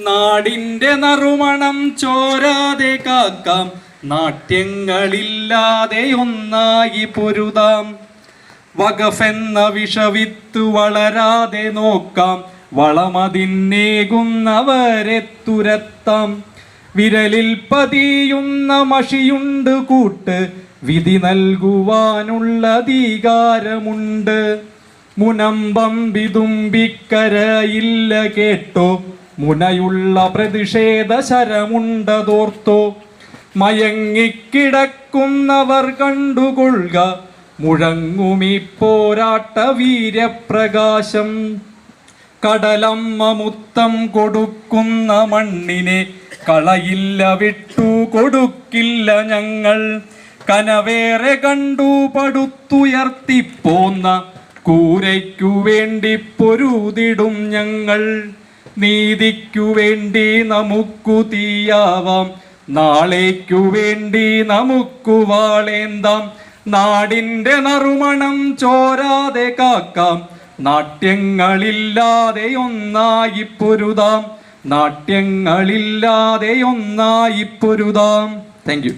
നാടിൻ്റെ നറുമണം ചോരാതെ കാക്കാം, നാട്യങ്ങളില്ലാതെ ഒന്നായി പൊരുതാം. വഖഫെന്ന വിഷവിത്ത് വളരാതെ നോക്കാം, വളമതിന്നേകുന്നവരെ തുരത്താം. വിരലിൽ പതിയുന്ന മഷിയുണ്ട് കൂട്ട്, വിധി നൽകുവാനുള്ള അധികാരമുണ്ട്. മുനമ്പം വിതുമ്പിക്കരയില്ല കേട്ടോ, മുനയുള്ള പ്രതിഷേധ ശരമുണ്ടതോർത്തോ. മയങ്ങിക്കിടക്കുന്നവർ കണ്ടുകൊള്ളുക, മുഴങ്ങുമീ പോരാട്ട വീര്യപ്രകാശം. കടലമ്മ മുത്തം കൊടുക്കുന്ന മണ്ണിനെ കളയില്ല, വിട്ടു കൊടുക്കില്ല ഞങ്ങൾ. കനവേറെ കണ്ടു പടുത്തുയർത്തിപ്പോന്ന കൂരയ്ക്കു വേണ്ടി പൊരുതിടും ഞങ്ങൾ. നീതിക്കു വേണ്ടി നമുക്കു തീയാവാം, നാളേക്കു വേണ്ടി നമുക്കു വാളേന്താം. നാടിൻ്റെ നറുമണം ചോരാതെ കാക്കാം, നാട്യങ്ങളില്ലാതെ ഒന്നായി പൊരുതാം, നാട്യങ്ങളില്ലാതെ ഒന്നായി പൊരുതാം. Thank you.